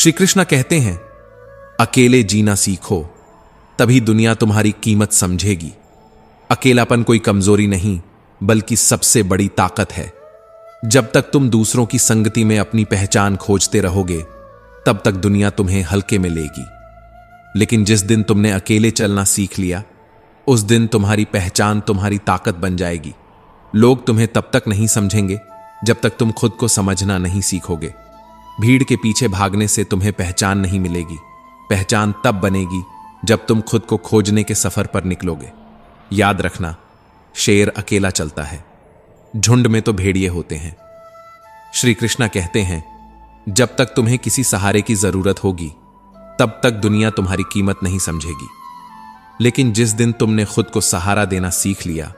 श्री कृष्ण कहते हैं, अकेले जीना सीखो, तभी दुनिया तुम्हारी कीमत समझेगी। अकेलापन कोई कमजोरी नहीं, बल्कि सबसे बड़ी ताकत है। जब तक तुम दूसरों की संगति में अपनी पहचान खोजते रहोगे, तब तक दुनिया तुम्हें हल्के में लेगी। लेकिन जिस दिन तुमने अकेले चलना सीख लिया, उस दिन तुम्हारी पहचान तुम्हारी ताकत बन जाएगी। लोग तुम्हें तब तक नहीं समझेंगे जब तक तुम खुद को समझना नहीं सीखोगे। भीड़ के पीछे भागने से तुम्हें पहचान नहीं मिलेगी। पहचान तब बनेगी जब तुम खुद को खोजने के सफर पर निकलोगे। याद रखना, शेर अकेला चलता है, झुंड में तो भेड़िए होते हैं। श्री कृष्ण कहते हैं, जब तक तुम्हें किसी सहारे की जरूरत होगी, तब तक दुनिया तुम्हारी कीमत नहीं समझेगी। लेकिन जिस दिन तुमने खुद को सहारा देना सीख लिया,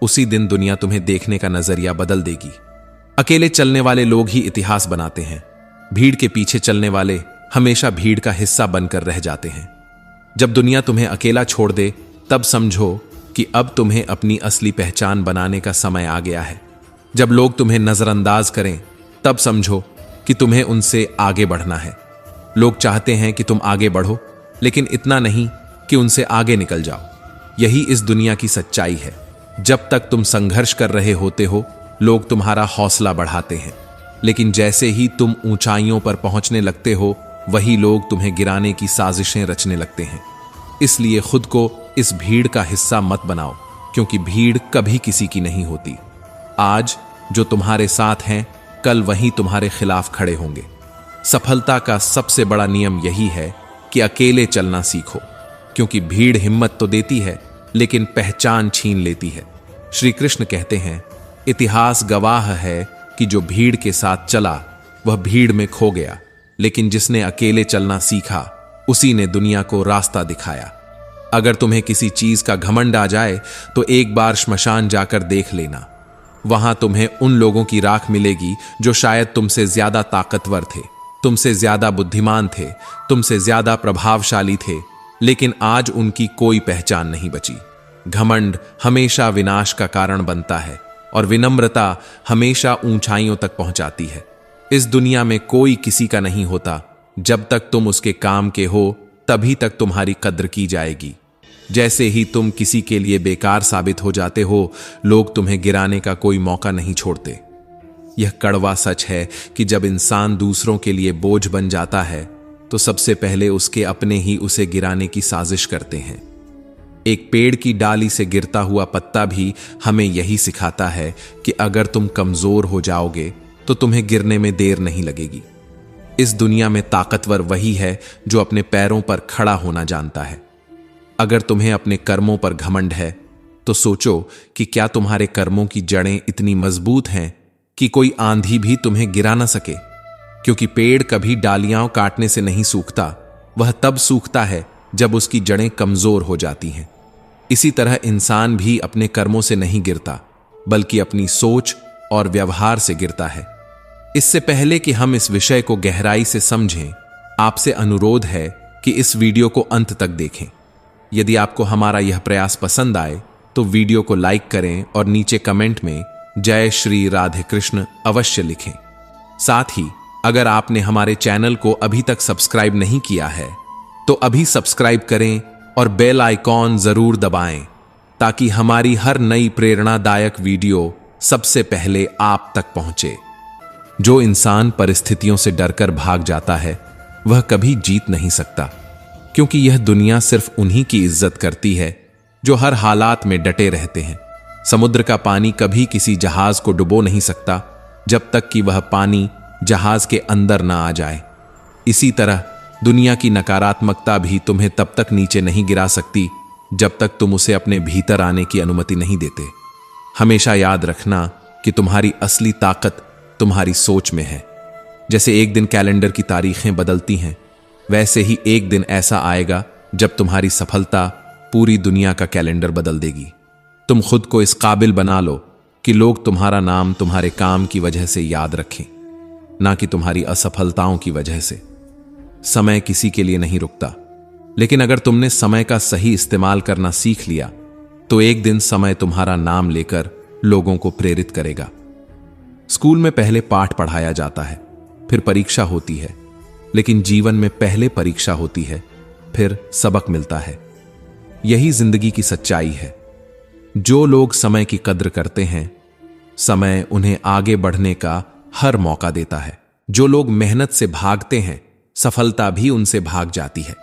उसी दिन दुनिया तुम्हें देखने का नजरिया बदल देगी। अकेले चलने वाले लोग ही इतिहास बनाते हैं। भीड़ के पीछे चलने वाले हमेशा भीड़ का हिस्सा बनकर रह जाते हैं। जब दुनिया तुम्हें अकेला छोड़ दे, तब समझो कि अब तुम्हें अपनी असली पहचान बनाने का समय आ गया है। जब लोग तुम्हें नजरअंदाज करें, तब समझो कि तुम्हें उनसे आगे बढ़ना है। लोग चाहते हैं कि तुम आगे बढ़ो, लेकिन इतना नहीं कि उनसे आगे निकल जाओ। यही इस दुनिया की सच्चाई है। जब तक तुम संघर्ष कर रहे होते हो, लोग तुम्हारा हौसला बढ़ाते हैं। लेकिन जैसे ही तुम ऊंचाइयों पर पहुंचने लगते हो, वही लोग तुम्हें गिराने की साजिशें रचने लगते हैं। इसलिए खुद को इस भीड़ का हिस्सा मत बनाओ, क्योंकि भीड़ कभी किसी की नहीं होती। आज जो तुम्हारे साथ हैं, कल वही तुम्हारे खिलाफ खड़े होंगे। सफलता का सबसे बड़ा नियम यही है कि अकेले चलना सीखो, क्योंकि भीड़ हिम्मत तो देती है, लेकिन पहचान छीन लेती है। श्री कृष्ण कहते हैं, इतिहास गवाह है कि जो भीड़ के साथ चला, वह भीड़ में खो गया, लेकिन जिसने अकेले चलना सीखा, उसी ने दुनिया को रास्ता दिखाया। अगर तुम्हें किसी चीज का घमंड आ जाए, तो एक बार श्मशान जाकर देख लेना। वहां तुम्हें उन लोगों की राख मिलेगी जो शायद तुमसे ज्यादा ताकतवर थे, तुमसे ज्यादा बुद्धिमान थे, तुमसे ज्यादा प्रभावशाली थे, लेकिन आज उनकी कोई पहचान नहीं बची। घमंड हमेशा विनाश का कारण बनता है, और विनम्रता हमेशा ऊंचाइयों तक पहुंचाती है। इस दुनिया में कोई किसी का नहीं होता। जब तक तुम उसके काम के हो, तभी तक तुम्हारी कद्र की जाएगी। जैसे ही तुम किसी के लिए बेकार साबित हो जाते हो, लोग तुम्हें गिराने का कोई मौका नहीं छोड़ते। यह कड़वा सच है कि जब इंसान दूसरों के लिए बोझ बन जाता है, तो सबसे पहले उसके अपने ही उसे गिराने की साजिश करते हैं। एक पेड़ की डाली से गिरता हुआ पत्ता भी हमें यही सिखाता है कि अगर तुम कमजोर हो जाओगे, तो तुम्हें गिरने में देर नहीं लगेगी। इस दुनिया में ताकतवर वही है जो अपने पैरों पर खड़ा होना जानता है। अगर तुम्हें अपने कर्मों पर घमंड है, तो सोचो कि क्या तुम्हारे कर्मों की जड़ें इतनी मजबूत हैं कि कोई आंधी भी तुम्हें गिरा ना सके। क्योंकि पेड़ कभी डालियां काटने से नहीं सूखता, वह तब सूखता है जब उसकी जड़ें कमजोर हो जाती हैं। इसी तरह इंसान भी अपने कर्मों से नहीं गिरता, बल्कि अपनी सोच और व्यवहार से गिरता है। इससे पहले कि हम इस विषय को गहराई से समझें, आपसे अनुरोध है कि इस वीडियो को अंत तक देखें। यदि आपको हमारा यह प्रयास पसंद आए, तो वीडियो को लाइक करें और नीचे कमेंट में जय श्री राधे कृष्ण अवश्य लिखें। साथ ही अगर आपने हमारे चैनल को अभी तक सब्सक्राइब नहीं किया है, तो अभी सब्सक्राइब करें और बेल आइकॉन जरूर दबाएं, ताकि हमारी हर नई प्रेरणादायक वीडियो सबसे पहले आप तक पहुंचे। जो इंसान परिस्थितियों से डरकर भाग जाता है, वह कभी जीत नहीं सकता, क्योंकि यह दुनिया सिर्फ उन्हीं की इज्जत करती है जो हर हालात में डटे रहते हैं। समुद्र का पानी कभी किसी जहाज को डुबो नहीं सकता जब तक कि वह पानी जहाज के अंदर ना आ जाए। इसी तरह दुनिया की नकारात्मकता भी तुम्हें तब तक नीचे नहीं गिरा सकती जब तक तुम उसे अपने भीतर आने की अनुमति नहीं देते। हमेशा याद रखना कि तुम्हारी असली ताकत तुम्हारी सोच में है। जैसे एक दिन कैलेंडर की तारीखें बदलती हैं, वैसे ही एक दिन ऐसा आएगा जब तुम्हारी सफलता पूरी दुनिया का कैलेंडर बदल देगी। तुम खुद को इस काबिल बना लो कि लोग तुम्हारा नाम तुम्हारे काम की वजह से याद रखें, ना कि तुम्हारी असफलताओं की वजह से। समय किसी के लिए नहीं रुकता, लेकिन अगर तुमने समय का सही इस्तेमाल करना सीख लिया, तो एक दिन समय तुम्हारा नाम लेकर लोगों को प्रेरित करेगा। स्कूल में पहले पाठ पढ़ाया जाता है, फिर परीक्षा होती है, लेकिन जीवन में पहले परीक्षा होती है, फिर सबक मिलता है। यही जिंदगी की सच्चाई है। जो लोग समय की कद्र करते हैं, समय उन्हें आगे बढ़ने का हर मौका देता है। जो लोग मेहनत से भागते हैं, सफलता भी उनसे भाग जाती है।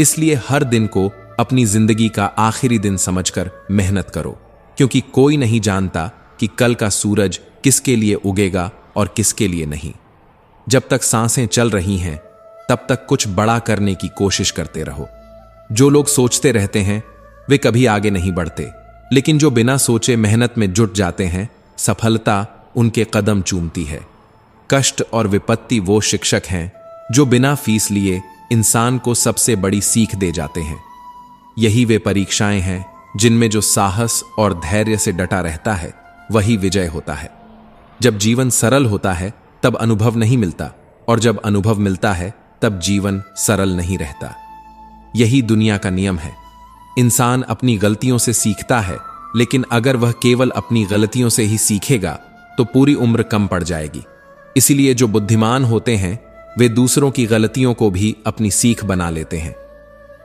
इसलिए हर दिन को अपनी जिंदगी का आखिरी दिन समझकर मेहनत करो, क्योंकि कोई नहीं जानता कि कल का सूरज किसके लिए उगेगा और किसके लिए नहीं। जब तक सांसें चल रही हैं, तब तक कुछ बड़ा करने की कोशिश करते रहो। जो लोग सोचते रहते हैं, वे कभी आगे नहीं बढ़ते, लेकिन जो बिना सोचे मेहनत में जुट जाते हैं, सफलता उनके कदम चूमती है। कष्ट और विपत्ति वो शिक्षक हैं जो बिना फीस लिए इंसान को सबसे बड़ी सीख दे जाते हैं। यही वे परीक्षाएं हैं जिनमें जो साहस और धैर्य से डटा रहता है, वही विजय होता है। जब जीवन सरल होता है, तब अनुभव नहीं मिलता, और जब अनुभव मिलता है, तब जीवन सरल नहीं रहता। यही दुनिया का नियम है। इंसान अपनी गलतियों से सीखता है, लेकिन अगर वह केवल अपनी गलतियों से ही सीखेगा तो पूरी उम्र कम पड़ जाएगी। इसीलिए जो बुद्धिमान होते हैं, वे दूसरों की गलतियों को भी अपनी सीख बना लेते हैं।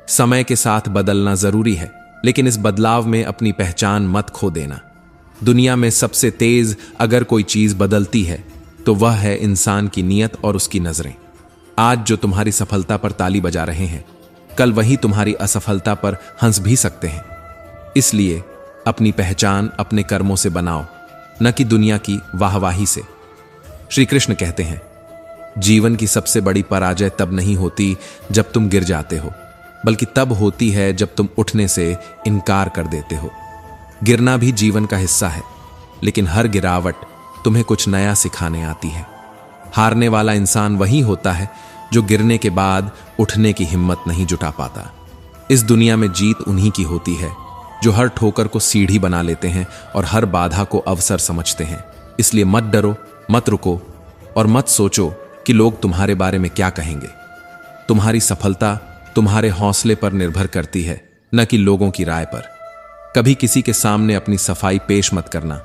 समय के साथ बदलना जरूरी है, लेकिन इस बदलाव में अपनी पहचान मत खो देना। दुनिया में सबसे तेज अगर कोई चीज बदलती है, तो वह है इंसान की नीयत और उसकी नजरें। आज जो तुम्हारी सफलता पर ताली बजा रहे हैं, कल वही तुम्हारी असफलता पर हंस भी सकते हैं। इसलिए अपनी पहचान अपने कर्मों से बनाओ, न कि दुनिया की वाहवाही से। श्री कृष्ण कहते हैं, जीवन की सबसे बड़ी पराजय तब नहीं होती जब तुम गिर जाते हो, बल्कि तब होती है जब तुम उठने से इनकार कर देते हो। गिरना भी जीवन का हिस्सा है, लेकिन हर गिरावट तुम्हें कुछ नया सिखाने आती है। हारने वाला इंसान वही होता है जो गिरने के बाद उठने की हिम्मत नहीं जुटा पाता। इस दुनिया में जीत उन्हीं की होती है जो हर ठोकर को सीढ़ी बना लेते हैं और हर बाधा को अवसर समझते हैं। इसलिए मत डरो, मत रुको और मत सोचो कि लोग तुम्हारे बारे में क्या कहेंगे। तुम्हारी सफलता तुम्हारे हौसले पर निर्भर करती है, न कि लोगों की राय पर। कभी किसी के सामने अपनी सफाई पेश मत करना,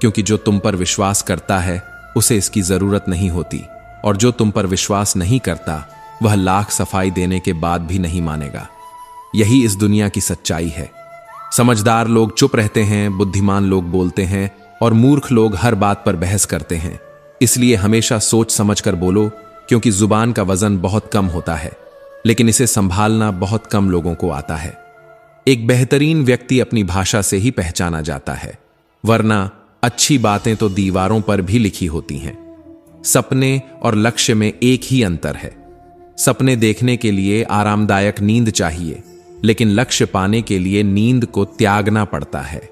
क्योंकि जो तुम पर विश्वास करता है उसे इसकी जरूरत नहीं होती, और जो तुम पर विश्वास नहीं करता वह लाख सफाई देने के बाद भी नहीं मानेगा। यही इस दुनिया की सच्चाई है। समझदार लोग चुप रहते हैं, बुद्धिमान लोग बोलते हैं और मूर्ख लोग हर बात पर बहस करते हैं। इसलिए हमेशा सोच समझकर बोलो, क्योंकि जुबान का वजन बहुत कम होता है, लेकिन इसे संभालना बहुत कम लोगों को आता है। एक बेहतरीन व्यक्ति अपनी भाषा से ही पहचाना जाता है, वरना अच्छी बातें तो दीवारों पर भी लिखी होती हैं। सपने और लक्ष्य में एक ही अंतर है। सपने देखने के लिए आरामदायक नींद चाहिए, लेकिन लक्ष्य पाने के लिए नींद को त्यागना पड़ता है।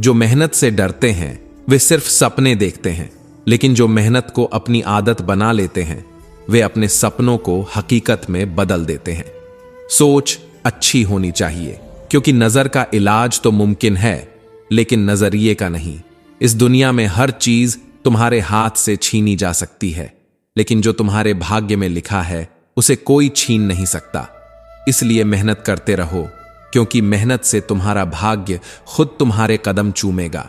जो मेहनत से डरते हैं वे सिर्फ सपने देखते हैं, लेकिन जो मेहनत को अपनी आदत बना लेते हैं वे अपने सपनों को हकीकत में बदल देते हैं। सोच अच्छी होनी चाहिए, क्योंकि नजर का इलाज तो मुमकिन है, लेकिन नजरिए का नहीं। इस दुनिया में हर चीज तुम्हारे हाथ से छीनी जा सकती है, लेकिन जो तुम्हारे भाग्य में लिखा है उसे कोई छीन नहीं सकता। इसलिए मेहनत करते रहो, क्योंकि मेहनत से तुम्हारा भाग्य खुद तुम्हारे कदम चूमेगा।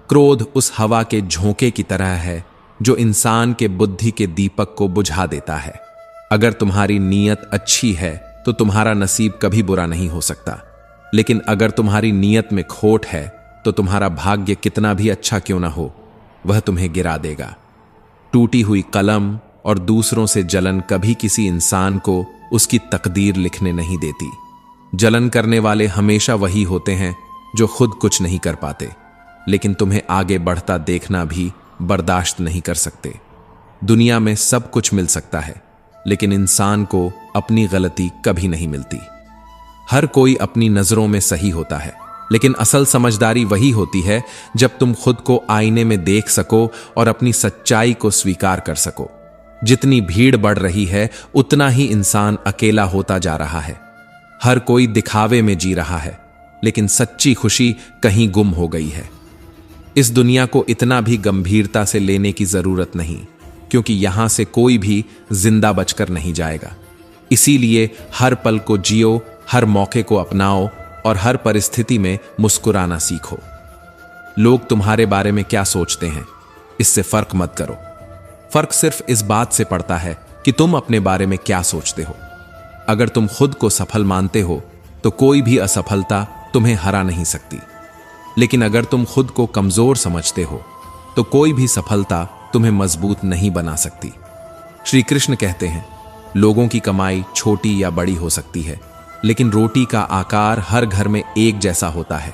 क्रोध उस हवा के झोंके की तरह है जो इंसान के बुद्धि के दीपक को बुझा देता है। अगर तुम्हारी नीयत अच्छी है तो तुम्हारा नसीब कभी बुरा नहीं हो सकता, लेकिन अगर तुम्हारी नीयत में खोट है तो तुम्हारा भाग्य कितना भी अच्छा क्यों ना हो, वह तुम्हें गिरा देगा। टूटी हुई कलम और दूसरों से जलन कभी किसी इंसान को उसकी तकदीर लिखने नहीं देती। जलन करने वाले हमेशा वही होते हैं जो खुद कुछ नहीं कर पाते, लेकिन तुम्हें आगे बढ़ता देखना भी बर्दाश्त नहीं कर सकते। दुनिया में सब कुछ मिल सकता है, लेकिन इंसान को अपनी गलती कभी नहीं मिलती। हर कोई अपनी नजरों में सही होता है, लेकिन असल समझदारी वही होती है जब तुम खुद को आईने में देख सको और अपनी सच्चाई को स्वीकार कर सको। जितनी भीड़ बढ़ रही है, उतना ही इंसान अकेला होता जा रहा है। हर कोई दिखावे में जी रहा है, लेकिन सच्ची खुशी कहीं गुम हो गई है। इस दुनिया को इतना भी गंभीरता से लेने की जरूरत नहीं, क्योंकि यहां से कोई भी जिंदा बचकर नहीं जाएगा। इसीलिए हर पल को जियो, हर मौके को अपनाओ और हर परिस्थिति में मुस्कुराना सीखो। लोग तुम्हारे बारे में क्या सोचते हैं, इससे फर्क मत करो। फर्क सिर्फ इस बात से पड़ता है कि तुम अपने बारे में क्या सोचते हो। अगर तुम खुद को सफल मानते हो तो कोई भी असफलता तुम्हें हरा नहीं सकती, लेकिन अगर तुम खुद को कमजोर समझते हो तो कोई भी सफलता तुम्हें मजबूत नहीं बना सकती। श्री कृष्ण कहते हैं, लोगों की कमाई छोटी या बड़ी हो सकती है, लेकिन रोटी का आकार हर घर में एक जैसा होता है।